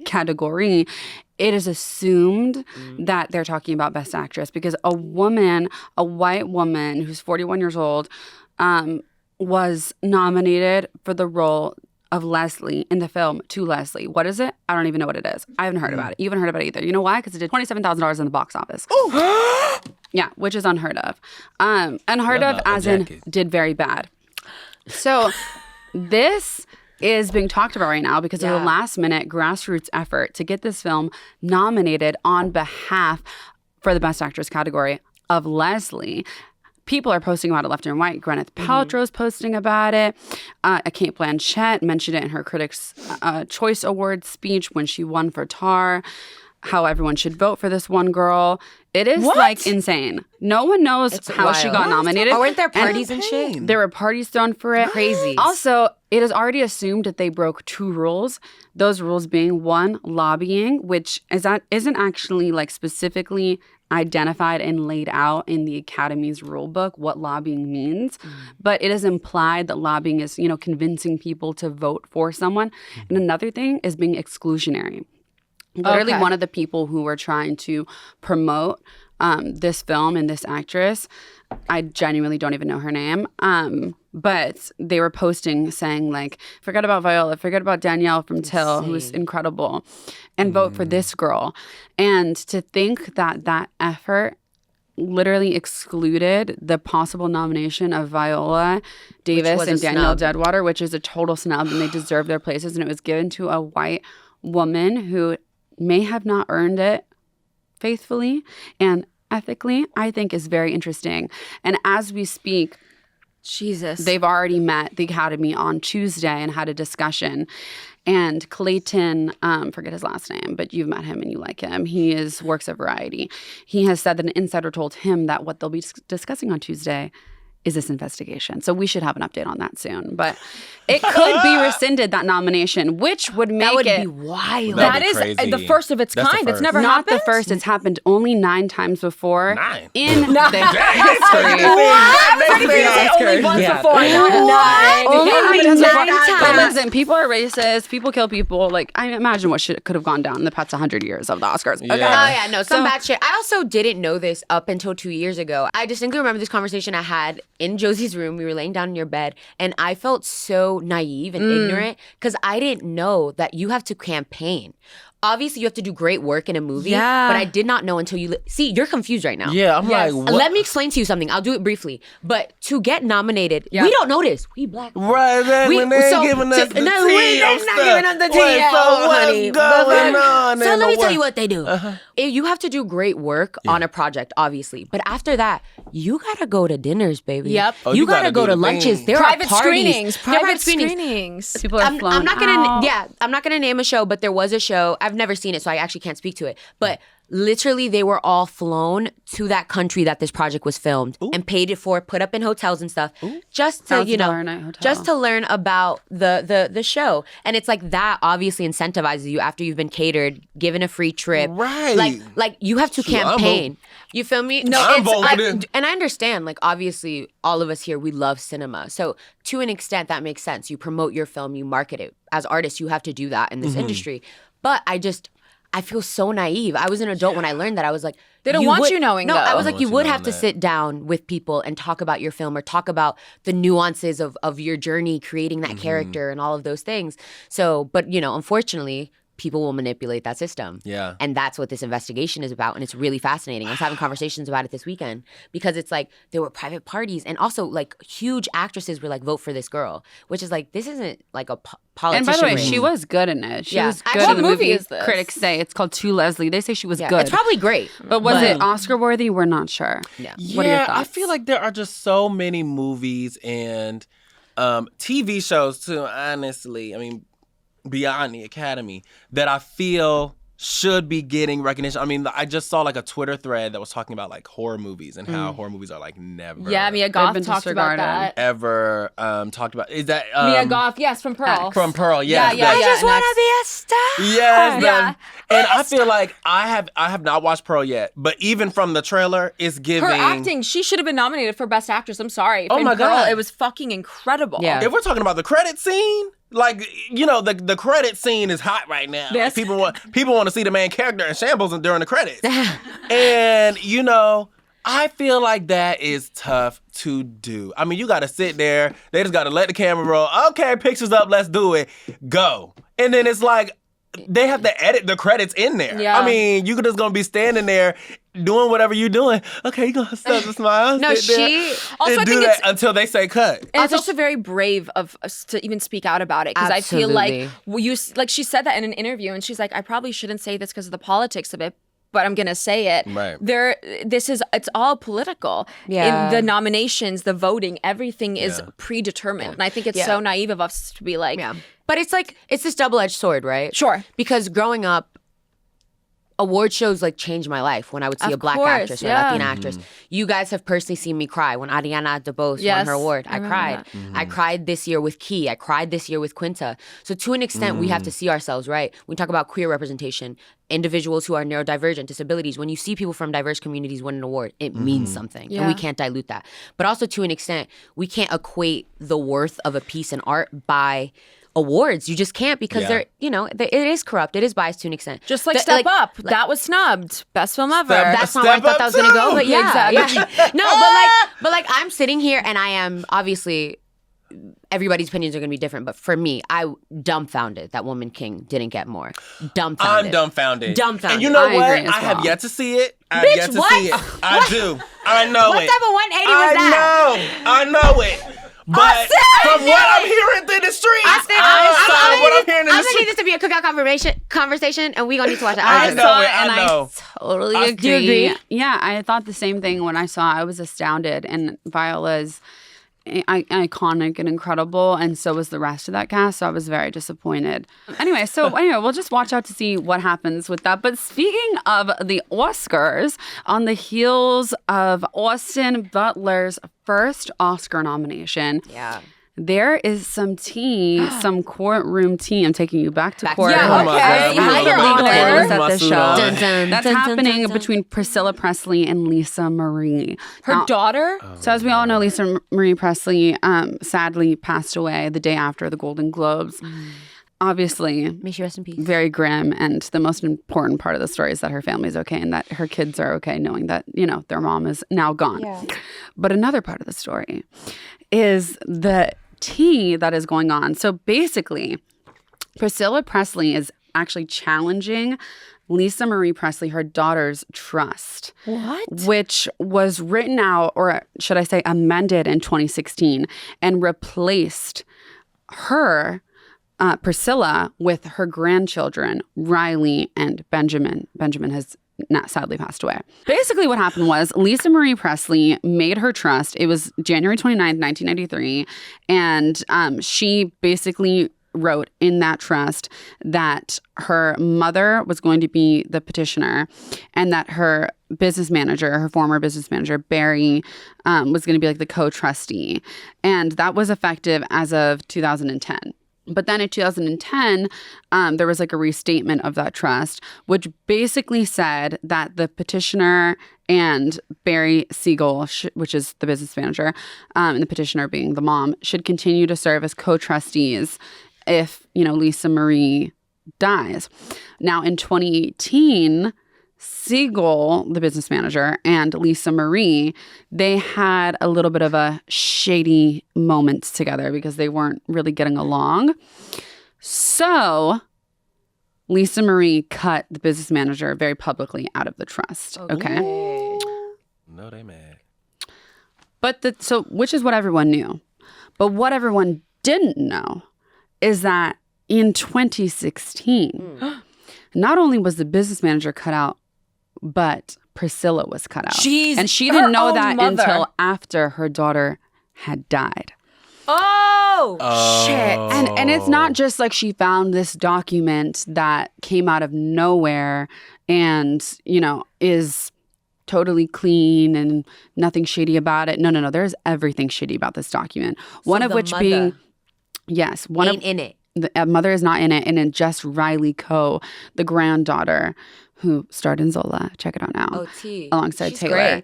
category, it is assumed that they're talking about Best Actress because a white woman who's 41 years old, was nominated for the role of Leslie in the film To Leslie. What is it? I don't even know what it is. I haven't heard about it. You haven't heard about it either. You know why? Because it did $27,000 in the box office. Yeah, which is unheard of. Unheard of Not a as in jacket. did very bad. So this is being talked about right now because of the last minute grassroots effort to get this film nominated on behalf for the Best Actress category of Leslie. People are posting about it left and right. Gwyneth Paltrow's posting about it. Kate Blanchett mentioned it in her Critics' Choice Awards speech when she won for Tar. How everyone should vote for this one girl. It is like insane. No one knows how she got nominated. Oh, weren't there parties and shit? There were parties thrown for it. Crazy. Also, it is already assumed that they broke 2 rules. Those rules being 1, lobbying, which isn't actually like specifically identified and laid out in the Academy's rule book what lobbying means, but it is implied that lobbying is, convincing people to vote for someone. And another thing is being exclusionary. Literally, Okay. one of the people who were trying to promote this film and this actress, I genuinely don't even know her name, but they were posting saying like, forget about Viola, forget about Danielle from Till, who's incredible, and vote for this girl. And to think that that effort literally excluded the possible nomination of Viola Davis was a and Danielle snub. Deadwater, which is a total snub, and they deserve their places, and it was given to a white woman who may have not earned it faithfully and ethically, I think is very interesting. And as we speak, Jesus. They've already met the Academy on Tuesday and had a discussion. And Clayton, forget his last name, but you've met him and you like him. He works at Variety. He has said that an insider told him that what they'll be discussing on Tuesday is this investigation. So we should have an update on that soon. But it could be rescinded, that nomination, which would make That would it... be wild. That is the first of its That's the kind. It's first. never Not happened. the first. It's happened only 9 times before. 9? In the history. Only once Yeah. before. Only 9 times. But listen, people are racist. People kill people. Like, I imagine what could have gone down in the past 100 years of the Oscars. Okay. Oh yeah, no, some bad shit. I also didn't know this up until 2 years ago. I distinctly remember this conversation I had in Josie's room. We were laying down in your bed, and I felt so naive and ignorant because I didn't know that you have to campaign. Obviously, you have to do great work in a movie, Yeah. but I did not know until you... See, you're confused right now. Yeah, I'm like, what? Let me explain to you something. I'll do it briefly. But to get nominated, we don't know this. We black. Right, then when they ain't giving us the tea. No, they're not giving us the tea. Wait, so what's honey. going on? So in let the me tell world? you what they do. You have to do great work on a project, obviously. But after that, you gotta go to dinners, baby. Yep. Oh, you you gotta gotta go do to the lunches. thing. There Private are parties. screenings. There are Private screenings. People are flown I'm not gonna. out. Yeah, I'm not gonna name a show, but there was a show. I've never seen it, so I actually can't speak to it. But literally, they were all flown to that country that this project was filmed and paid it for, put up in hotels and stuff, just to $1,000 a night hotel. just to learn about the show. And it's like that obviously incentivizes you after you've been catered, given a free trip. Right. Like you have to Shoot, I'm campaign. You feel me? No, I'm voting. and I understand. Like obviously, all of us here, we love cinema. So to an extent, that makes sense. You promote your film, you market it. As artists, you have to do that in this industry. But I feel so naive. I was an adult when I learned that. I was like, They don't want you knowing, No, though. I was They like, don't you want would you have to knowing that. sit down with people and talk about your film or talk about the nuances of your journey creating that character and all of those things. So, but unfortunately, people will manipulate that system. Yeah. And that's what this investigation is about. And it's really fascinating. I was having conversations about it this weekend because it's like there were private parties and also like huge actresses were like, vote for this girl, which is like, this isn't like a politician. And by the way, race. she was good in it. She Yeah. was Actually, good in the what movie. movie is this? Critics say it's called To Leslie. They say she was Yeah, good. it's probably great. but was it Oscar worthy? We're not sure. Yeah. What are your I thoughts? feel like there are just so many movies and TV shows too, honestly. I mean, beyond the Academy, that I feel should be getting recognition. I mean, I just saw like a Twitter thread that was talking about like horror movies and how horror movies are like never Yeah, Mia Goth been talked about disregarded. that. ever talked about. Is that Mia Goth, yes, from Pearl. from Pearl? Yes, Yeah, that- yeah. I just want to be a star. Yes, Yeah. and I feel like I have not watched Pearl yet, but even from the trailer, it's giving. Her acting, she should have been nominated for Best Actress. I'm sorry. Oh In my Pearl, God. it was fucking incredible. Yeah. If we're talking about the credit scene, like the credit scene is hot right now. Yes. People want to see the main character in shambles during the credits, and I feel like that is tough to do. I mean, you got to sit there. They just got to let the camera roll. Okay, pictures up. Let's do it. Go. And then it's like they have to edit the credits in there. Yeah. I mean, you just gonna be standing there doing whatever you're doing. Okay, you gonna start to smile. No, sit there, she- Also, and I do think that it's- until they say cut. And it's also very brave of us to even speak out about it because I feel like she said that in an interview and she's like, I probably shouldn't say this because of the politics of it, but I'm gonna say it. Right. It's all political. Yeah. In the nominations, the voting, everything is predetermined, and I think it's so naive of us to be like, Yeah. But it's like, it's this double-edged sword, right? Sure. Because growing up, award shows like changed my life when I would see Of a black course, actress or a yeah. Latina actress. You guys have personally seen me cry when Ariana DeBose won Yes, her award. I remember cried. that. I cried this year with Key. I cried this year with Quinta. So to an extent, we have to see ourselves, right? We talk about queer representation, individuals who are neurodivergent, disabilities. When you see people from diverse communities win an award, it means something. And we Yeah. can't dilute that. But also to an extent, we can't equate the worth of a piece in art by awards. You just can't because Yeah. it is corrupt. It is biased to an extent. just like Step Up, that was snubbed, best film ever. That's not where I Step thought Up that was gonna go, too. but yeah, Exactly. yeah. No, but like I'm sitting here and I am obviously everybody's opinions are gonna be different, but for me, I dumbfounded that Woman King didn't get more. Dumbfounded. I'm dumbfounded. Dumbfounded. And you know I what? agree as I have well. yet to see it. I have Bitch, yet to what? see it. I do. I know What it. type of 180 was that? I know it. But from what I'm hearing through the streets, outside what I'm hearing in I'm the gonna need streets, this to be a cookout conversation, and we gonna need to watch it. I after. know it. and I know. I totally Do agree. you agree? Yeah, I thought the same thing when I saw. I was astounded, and Viola's iconic and incredible, and so was the rest of that cast. So I was very disappointed. Anyway, we'll just watch out to see what happens with that. But speaking of the Oscars, on the heels of Austin Butler's first Oscar nomination, there is some tea, some courtroom tea. I'm taking you back to court. Yeah, okay. At the show. That's happening between Priscilla Presley and Lisa Marie. Her daughter? So as we all know, Lisa Marie Presley sadly passed away the day after the Golden Globes. Obviously, may she rest in peace. Very grim, and the most important part of the story is that her family's okay and that her kids are okay, knowing that, their mom is now gone. Yeah. But another part of the story is the tea that is going on. So basically, Priscilla Presley is actually challenging Lisa Marie Presley, her daughter's trust. What? Which was written out, or should I say amended in 2016, and replaced her, Priscilla, with her grandchildren, Riley and Benjamin. Benjamin has sadly passed away. Basically what happened was Lisa Marie Presley made her trust. It was January 29th, 1993. And she basically wrote in that trust that her mother was going to be the petitioner and that her business manager, her former business manager, Barry, was going to be like the co-trustee. And that was effective as of 2010. But then in 2010, there was like a restatement of that trust, which basically said that the petitioner and Barry Siegel, which is the business manager, and the petitioner being the mom, should continue to serve as co-trustees if, Lisa Marie dies. Now, in 2018, Siegel, the business manager, and Lisa Marie, they had a little bit of a shady moment together because they weren't really getting along. So Lisa Marie cut the business manager very publicly out of the trust. Okay. No, they mad. But which is what everyone knew. But what everyone didn't know is that in 2016, not only was the business manager cut out, but Priscilla was cut out. And she didn't know that until after her daughter had died. Oh, shit. And it's not just like she found this document that came out of nowhere and, is totally clean and nothing shady about it. No. There's everything shady about this document. One of which being, yes. In it. The mother is not in it. And then just Riley Coe, the granddaughter, who starred in Zola, check it out now, alongside She's Taylor,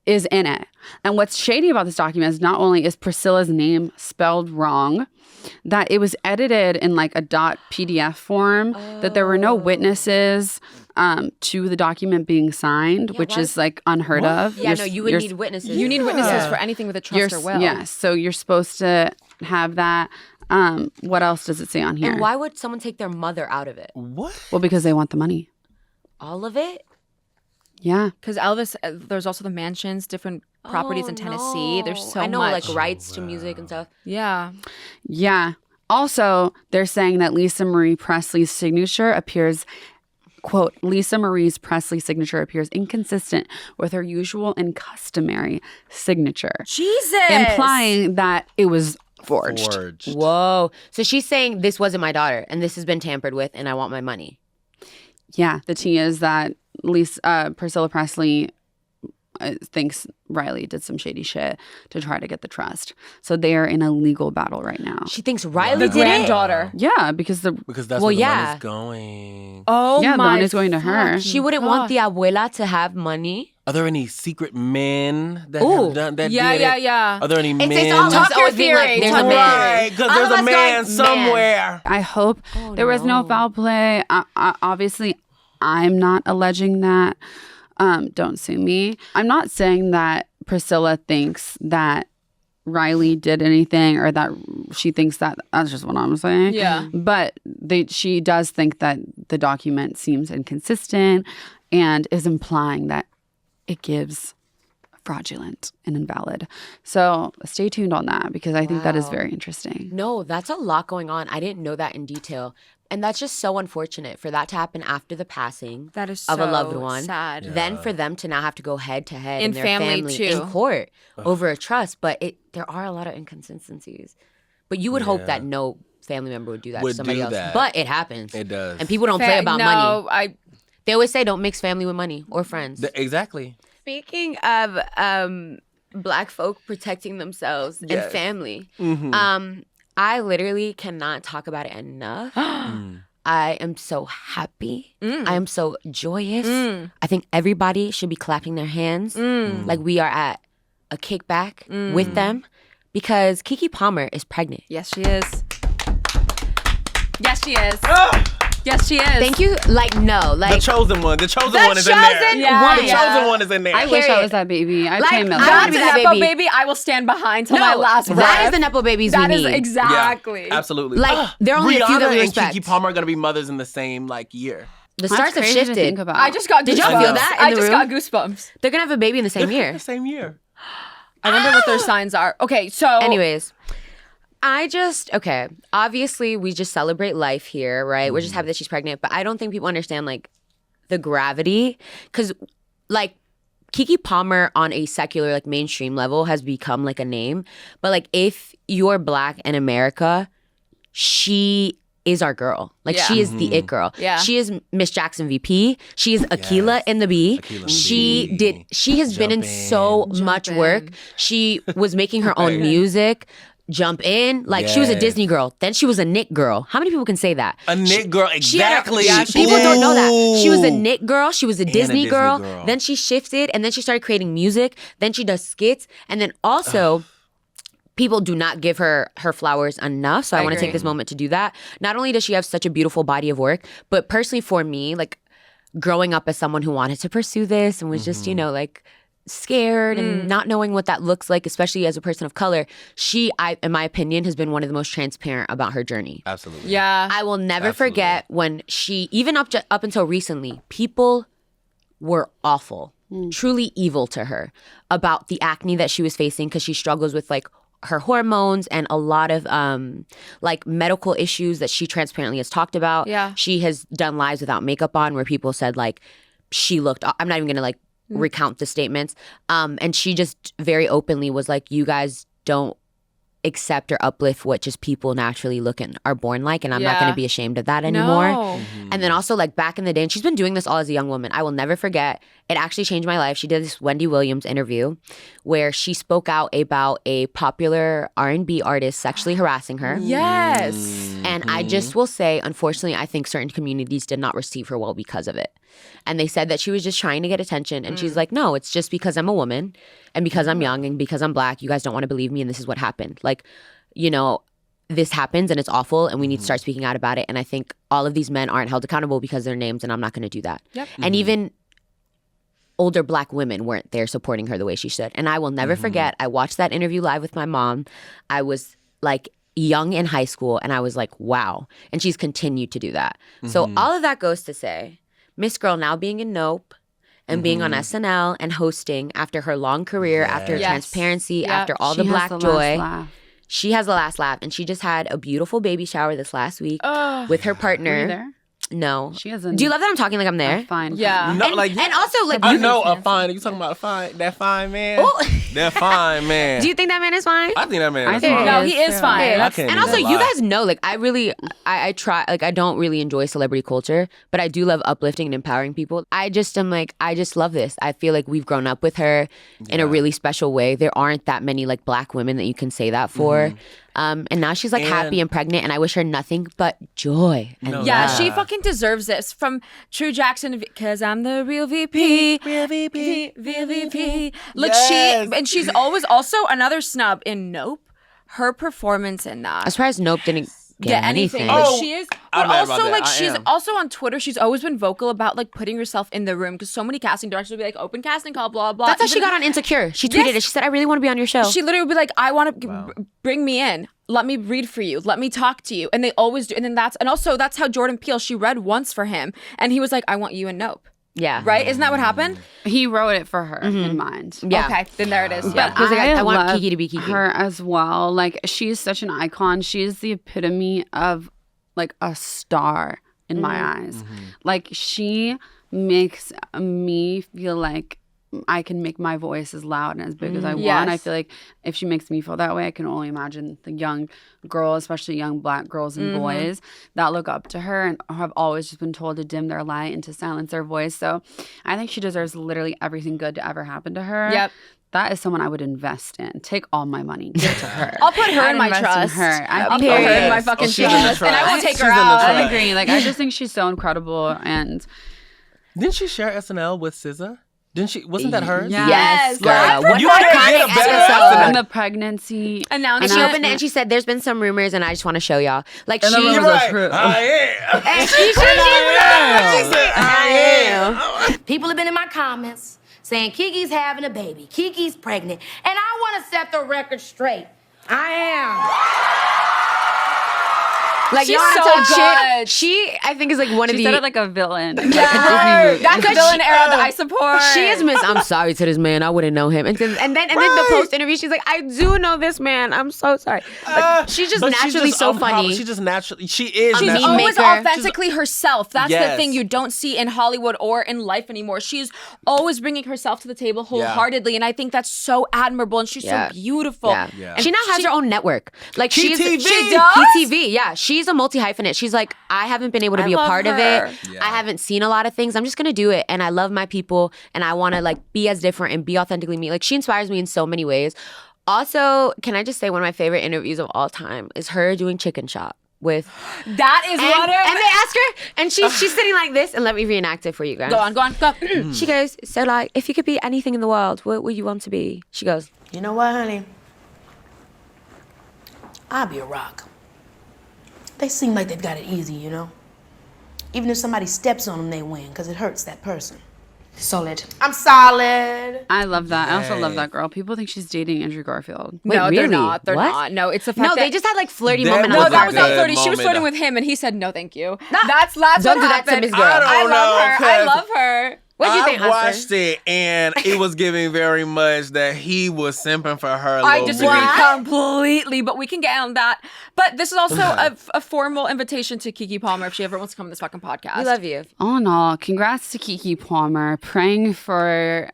is in it. And what's shady about this document is not only is Priscilla's name spelled wrong, that it was edited in like a .pdf form, that there were no witnesses to the document being signed, which is like unheard of. Yeah, you would need witnesses. You need witnesses for anything with a trust or will. Yes, so you're supposed to have that. What else does it say on here? And why would someone take their mother out of it? What? Well, because they want the money. All of it? Yeah. Because Elvis, there's also the mansions, different properties in Tennessee. No. There's so I know, much. like rights to music and stuff. Yeah. Yeah. Also, they're saying that Lisa Marie Presley's signature appears, quote, Lisa Marie Presley's signature appears inconsistent with her usual and customary signature. Jesus! Implying that it was forged. Whoa. So she's saying this wasn't my daughter and this has been tampered with and I want my money. Yeah. The tea is that Priscilla Presley thinks Riley did some shady shit to try to get the trust. So they are in a legal battle right now. She thinks Riley did granddaughter. it? Yeah, because that's where the money's going. Oh, yeah, my the money's going to her. She wouldn't want the abuela to have money. Are there any secret men that have done that? Yeah. Are there any men? It's almost Talk your always being like, theory. there's Talk a man. Right, because there's a man somewhere. I hope there was no foul play. Obviously, I'm not alleging that. Don't sue me. I'm not saying that Priscilla thinks that Riley did anything or that she thinks that. That's just what I'm saying. Yeah. But she does think that the document seems inconsistent and is implying that it gives fraudulent and invalid. So stay tuned on that because I think that is very interesting. No, that's a lot going on. I didn't know that in detail. And that's just so unfortunate for that to happen after the passing That is of a so loved one. sad. Then for them to now have to go head to head In in their family, too. in court over a trust. But there are a lot of inconsistencies. But you would hope that no family member would do that to somebody else. But it happens. It does. And people don't play about money. I They always say don't mix family with money or friends. Exactly. Speaking of Black folk protecting themselves and family, I literally cannot talk about it enough. I am so happy. I am so joyous. I think everybody should be clapping their hands like we are at a kickback with them because Keke Palmer is pregnant. Yes, she is. Yes, she is. Yes, she is. Thank you. The chosen one. The chosen one is in there. Yeah. The chosen one is in there. I wish I was that baby. I'd pay millions. gotta be that Nepo baby. baby. I will stand behind till my last breath. That is the Nepo babies That we is need. exactly. Yeah, absolutely. There are only a few that we Rihanna respect. and Keke Palmer are going to be mothers in the same year. The That's stars have crazy to shifted. think about. I just got goosebumps. Did y'all feel that in I the just room? got goosebumps. They're going to have a baby in the same year. The same year. I wonder what their signs are. Okay, so Anyways, obviously we just celebrate life here, right? We're just happy that she's pregnant, but I don't think people understand the gravity because Keke Palmer on a secular mainstream level has become a name, but if you're Black in America, she is our girl. She is the it girl. Yeah. She is Miss Jackson VP. She is Akila in the B. She has been in so much work. She was making her own music. Jump in. She was a Disney girl. Then she was a Nick girl. How many people can say that? A Nick girl, exactly. People don't know that. She was a Nick girl. She was a Disney Disney girl. girl. Then she shifted and then she started creating music. Then she does skits. And then also... People do not give her flowers enough. So I want to take this moment to do that. Not only does she have such a beautiful body of work, but personally for me, growing up as someone who wanted to pursue this and was just, scared and not knowing what that looks like, especially as a person of color, in my opinion, has been one of the most transparent about her journey. Absolutely. yeah. I will never forget when she, even up until recently, people were awful, truly evil to her about the acne that she was facing because she struggles with her hormones and a lot of medical issues that she transparently has talked about. Yeah. She has done lives without makeup on where people said she looked, I'm not even gonna recount the statements. And she just very openly was you guys don't accept or uplift what just people naturally look and are born like, and I'm not going to be ashamed of that anymore. No. And then also back in the day, and she's been doing this all as a young woman. I will never forget. It actually changed my life. She did this Wendy Williams interview where she spoke out about a popular R&B artist sexually harassing her. Yes. And I just will say, unfortunately, I think certain communities did not receive her well because of it. And they said that she was just trying to get attention. And she's like, no, it's just because I'm a woman and because I'm young and because I'm Black. You guys don't want to believe me and this is what happened. This happens and it's awful and we need to start speaking out about it. And I think all of these men aren't held accountable because of their names and I'm not going to do that. Yep. And even older Black women weren't there supporting her the way she should. And I will never forget, I watched that interview live with my mom. I was young in high school and I was wow. And she's continued to do that. So all of that goes to say, Miss Girl now being in Nope and being on SNL and hosting after her long career, after transparency, after all the Black joy. She has the last laugh. And she just had a beautiful baby shower this last week with her partner. Were you there? No. She hasn't. Do you love that I'm talking like I'm there? Fine. Yeah. No, And also, I know a fine. You talking about a fine? That fine man. That fine man. Do you think that man is fine? I think that man. I is think fine. No, he is fine. I can't And even also, you lie. guys know, I really, I try, I don't really enjoy celebrity culture, but I do love uplifting and empowering people. I just am I just love this. I feel like we've grown up with her in a really special way. There aren't that many Black women that you can say that for. And now she's happy and pregnant, and I wish her nothing but joy. And Yeah, love. she fucking deserves this from True Jackson because I'm the real VP. Real VP. Real VP. Yes. She's always also another snub in Nope. Her performance in that. I'm surprised Nope didn't get anything. But Oh, she is, I'm but mad also about that. I she's am. also on Twitter. She's always been vocal about putting herself in the room because so many casting directors will be open casting call, blah blah. That's how she got on Insecure. She tweeted it. She said, I really want to be on your show. She literally would be I want to bring me in. Let me read for you. Let me talk to you. And they always do. And then that's how Jordan Peele, she read once for him. And he was I want you in Nope. Yeah. Right? Isn't that what happened? He wrote it for her in mind. Yeah. Okay, then there it is. Yeah. Yeah. Because I want love Keke to be Keke. her as well. Like, she's such an icon. She is the epitome of like a star in my eyes. Like, she makes me feel like I can make my voice as loud and as big as I want. I feel like if she makes me feel that way, I can only imagine the young girls, especially young Black girls and boys that look up to her and have always just been told to dim their light and to silence their voice. So I think she deserves literally everything good to ever happen to her. Yep. That is someone I would invest in. Take all my money. Give it to her. I'll put her I'd in my invest trust. In her. I'll put her in my fucking she's in the trust. And I won't trust. take She's her in the out. I trust. agree. Like, I just think she's so incredible. And Didn't she share SNL with SZA? Didn't she? Wasn't that hers? Yes. Yeah. Girl, What you an can't get a iconic better episode. SNL. and the pregnancy Announcement. And she opened it and she said, "There's been some rumors, and I just want to show y'all." Like And she, then You're was a right. trip. I am. and she said, "I am." People have been in my comments saying Keke's having a baby, Keke's pregnant, and I want to set the record straight. I am. Like She's y'all wanna so talk good. shit. She, I think, is like one of she the. said it like a villain. Like, Right. That's the Because villain she- era that I support. She is Miss. I'm sorry to this man. I wouldn't know him. And then the post interview, she's like, I do know this man. I'm so sorry. Like, she's just But naturally just so funny. She just naturally. She is. She's She's naturally- always maker. authentically herself. That's the Yes. thing you don't see in Hollywood or in life anymore. She's always bringing herself to the table wholeheartedly, and I think that's so admirable. And she's Yeah. so beautiful. Yeah. Yeah. She now has her own network. Like she's PTV. she does? PTV. Yeah, she's a multi hyphenate. She's like, I haven't been able to I be a love part of her. it. Yeah. I haven't seen a lot of things. I'm just gonna do it, and I love my people, and I want to like be as different and be authentically me. Like she inspires me in so many ways. Also, can I just say one of my favorite interviews of all time is her doing Chicken Shop with. That is And, what it and they ask her, and she's sitting like this, and let me reenact it for you guys. Go on. Go. She goes, so like, if you could be anything in the world, what would you want to be? She goes, You know what, honey? I'll be a rock. They seem like they've got it easy, you know? Even if somebody steps on them, they win, because it hurts that person. Solid. I'm solid. I love that. I also love Yay. that girl. People think she's dating Andrew Garfield. Wait, No, they're really? not. They're What? not. No, it's the fact no, that they just had like flirty There moment. was No, on the that was not good flirty. She was moment. flirting with him, and he said no, thank you. Nah, That's don't what do that to happened. Miss Girl. I don't love know, her. I 'cause love her. What do you I think, Hustler? watched it and it was giving very much that he was simping for her a I little disagree bit. completely, but we can get on that. But this is also a formal invitation to Keke Palmer if she ever wants to come on this fucking podcast. We love you. All in all, congrats to Keke Palmer. Praying for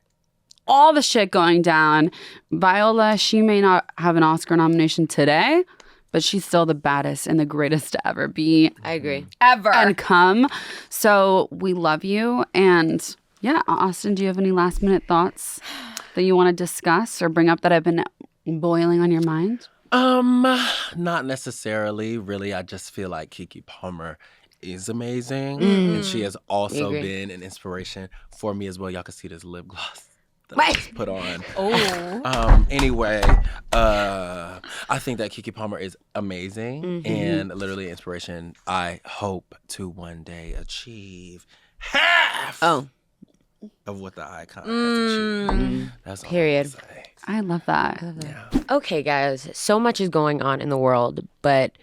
all the shit going down. Viola, she may not have an Oscar nomination today, but she's still the baddest and the greatest to ever be I agree. Ever. and come. So we love you. And yeah, Austin, do you have any last minute thoughts that you want to discuss or bring up that have been boiling on your mind? Not necessarily. Really, I just feel like Keke Palmer is amazing, and she has also agree. been an inspiration for me as well. Y'all can see this lip gloss that I just put on. Anyway, I think that Keke Palmer is amazing and literally an inspiration. I hope to one day achieve half of what the icon has achieved. That's all Period. I'm gonna say. I love that. Okay, guys, so much is going on in the world, but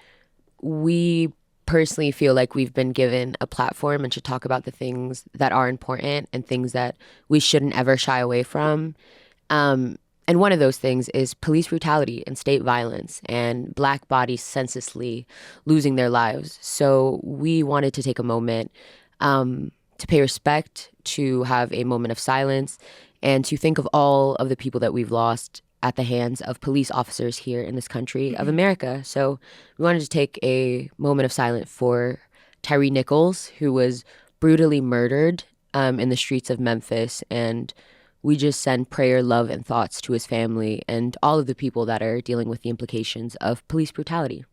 we personally feel like we've been given a platform and should talk about the things that are important and things that we shouldn't ever shy away from. And one of those things is police brutality and state violence and Black bodies senselessly losing their lives. So we wanted to take a moment to pay respect, to have a moment of silence, and to think of all of the people that we've lost at the hands of police officers here in this country of America. So we wanted to take a moment of silence for Tyree Nichols, who was brutally murdered in the streets of Memphis. And we just send prayer, love, and thoughts to his family and all of the people that are dealing with the implications of police brutality.